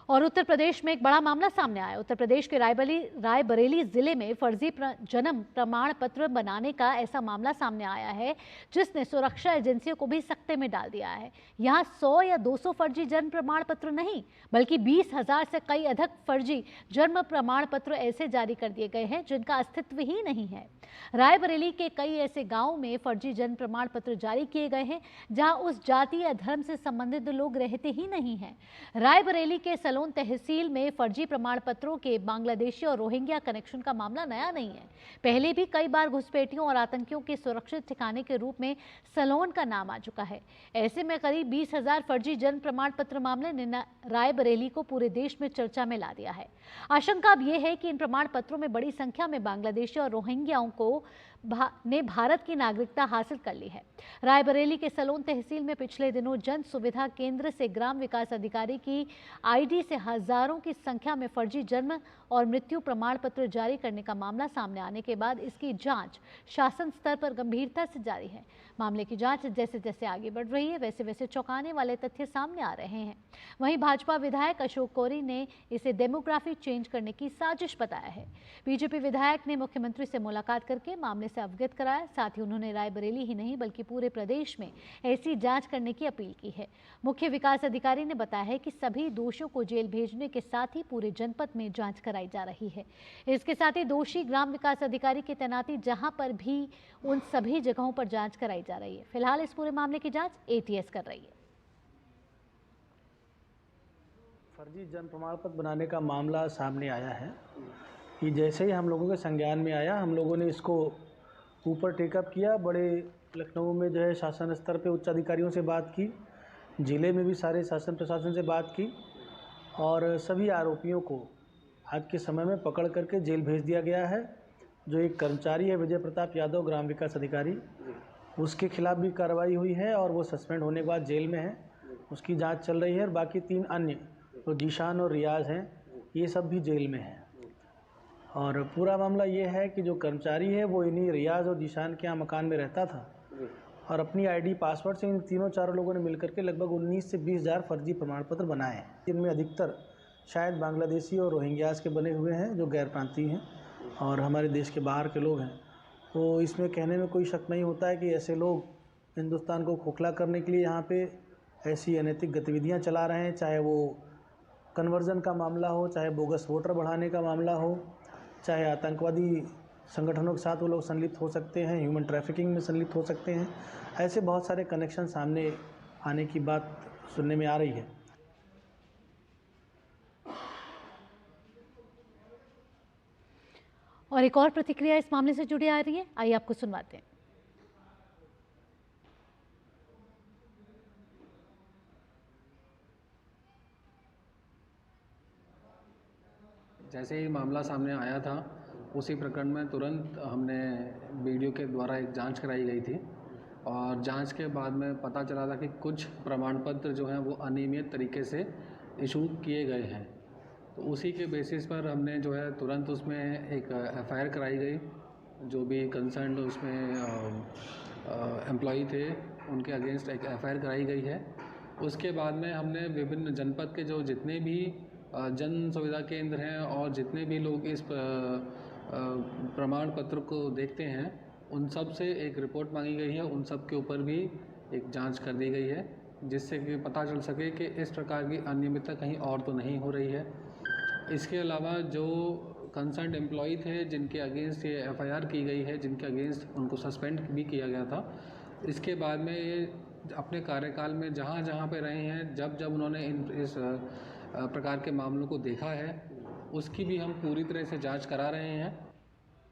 और उत्तर प्रदेश में एक बड़ा मामला सामने आया। उत्तर प्रदेश के रायबरेली जिले में फर्जी जन्म प्रमाण पत्र बनाने का ऐसा मामला सामने आया है जिसने सुरक्षा एजेंसियों को भी सकते में डाल दिया है। यहाँ 100 या 200 फर्जी जन्म प्रमाण पत्र नहीं बल्कि 20,000 से कई अधिक फर्जी जन्म प्रमाण पत्र ऐसे जारी कर दिए गए हैं जिनका अस्तित्व ही नहीं है। रायबरेली के कई ऐसे गाँव में फर्जी जन्म प्रमाण पत्र जारी किए गए हैं जहाँ उस जाति या धर्म से संबंधित लोग रहते ही नहीं हैं। रायबरेली के सलोन तहसील में फर्जी प्रमाण पत्रों के बांग्लादेशी और रोहिंग्या कनेक्शन का मामला नया नहीं है। पहले भी कई बार घुसपैठियों और आतंकियों के सुरक्षित ठिकाने के रूप में सलोन का नाम आ चुका है। ऐसे में करीब 20,000 फर्जी जन्म प्रमाण पत्र मामले ने रायबरेली को पूरे देश में चर्चा में ला दिया है। आशंका अब यह है कि इन प्रमाण पत्रों में बड़ी संख्या में बांग्लादेशी और रोहिंग्याओं ने भारत की नागरिकता हासिल कर ली है। रायबरेली के सलोन तहसील में पिछले दिनों जन सुविधा केंद्र से ग्राम विकास अधिकारी की आईडी से हजारों की संख्या में फर्जी जन्म और मृत्यु प्रमाण पत्र जारी करने का मामला सामने आने के बाद इसकी जांच शासन स्तर पर गंभीरता से जारी है। मामले की जांच जैसे जैसे आगे बढ़ रही है वैसे वैसे चौंकाने वाले तथ्य सामने आ रहे हैं। वहीं भाजपा विधायक अशोक कोरी ने इसे डेमोग्राफी चेंज करने की साजिश बताया है। बीजेपी विधायक ने मुख्यमंत्री से मुलाकात करके मामले से अवगत कराया। साथ ही उन्होंने रायबरेली ही नहीं बल्कि पूरे प्रदेश में ऐसी जांच करने की अपील की है। मुख्य विकास अधिकारी ने बताया है कि सभी दोषियों को जेल भेजने के साथ ही पूरे जनपद में जांच कराई जा रही है। इसके साथ ही दोषी ग्राम विकास अधिकारी की तैनाती जहां पर भी उन सभी जगहों पर जांच कराई जा रही है। फिलहाल इस पूरे मामले की जांच एटीएस कर रही है। फर्जी जन्म प्रमाण पत्र बनाने का मामला सामने आया है कि जैसे ही हम लोगों के संज्ञान में आया हम लोगों ने इसको ऊपर टेकअप किया। बड़े लखनऊ में जो है शासन स्तर पे उच्च अधिकारियों से बात की, ज़िले में भी सारे शासन प्रशासन से बात की और सभी आरोपियों को आज के समय में पकड़ करके जेल भेज दिया गया है। जो एक कर्मचारी है विजय प्रताप यादव ग्राम विकास अधिकारी, उसके खिलाफ भी कार्रवाई हुई है और वो सस्पेंड होने के बाद जेल में है, उसकी जांच चल रही है। और बाकी 3 अन्य तो जीशान और रियाज हैं, ये सब भी जेल में हैं। और पूरा मामला ये है कि जो कर्मचारी है वो इन्हीं रियाज और जीशान के यहाँ मकान में रहता था और अपनी आईडी पासवर्ड से इन तीनों चारों लोगों ने मिलकर के लगभग 19 से 20,000 फर्जी प्रमाण पत्र बनाए हैं। इनमें अधिकतर शायद बांग्लादेशी और रोहिंग्यास के बने हुए हैं जो गैर प्रांतीय हैं और हमारे देश के बाहर के लोग हैं। तो इसमें कहने में कोई शक नहीं होता है कि ऐसे लोग हिंदुस्तान को खोखला करने के लिए यहाँ पे ऐसी अनैतिक गतिविधियाँ चला रहे हैं, चाहे वो कन्वर्जन का मामला हो, चाहे बोगस वोटर बढ़ाने का मामला हो, चाहे आतंकवादी संगठनों के साथ वो लोग संलिप्त हो सकते हैं, ह्यूमन ट्रैफिकिंग में संलिप्त हो सकते हैं। ऐसे बहुत सारे कनेक्शन सामने आने की बात सुनने में आ रही है। और एक और प्रतिक्रिया इस मामले से जुड़ी आ रही है, आइए आपको सुनवाते हैं। जैसे ही मामला सामने आया था उसी प्रकरण में तुरंत हमने वीडियो के द्वारा एक जांच कराई गई थी और जांच के बाद में पता चला था कि कुछ प्रमाण पत्र जो हैं वो अनियमित तरीके से इशू किए गए हैं। तो उसी के बेसिस पर हमने जो है तुरंत उसमें एक एफआईआर कराई गई। जो भी कंसर्न उसमें एम्प्लॉई थे उनके अगेंस्ट एक एफआईआर कराई गई है। उसके बाद में हमने विभिन्न जनपद के जो जितने भी जन सुविधा केंद्र हैं और जितने भी लोग इस प्रमाण पत्र को देखते हैं उन सब से एक रिपोर्ट मांगी गई है। उन सब के ऊपर भी एक जांच कर दी गई है जिससे कि पता चल सके कि इस प्रकार की अनियमितता कहीं और तो नहीं हो रही है। इसके अलावा जो कंसर्न एम्प्लॉई थे जिनके अगेंस्ट ये एफआईआर की गई है, जिनके अगेंस्ट उनको सस्पेंड भी किया गया था, इसके बाद में ये अपने कार्यकाल में जहाँ जहाँ पे रहे हैं, जब जब उन्होंने इस प्रकार के मामलों को देखा है उसकी भी हम पूरी तरह से जांच करा रहे हैं।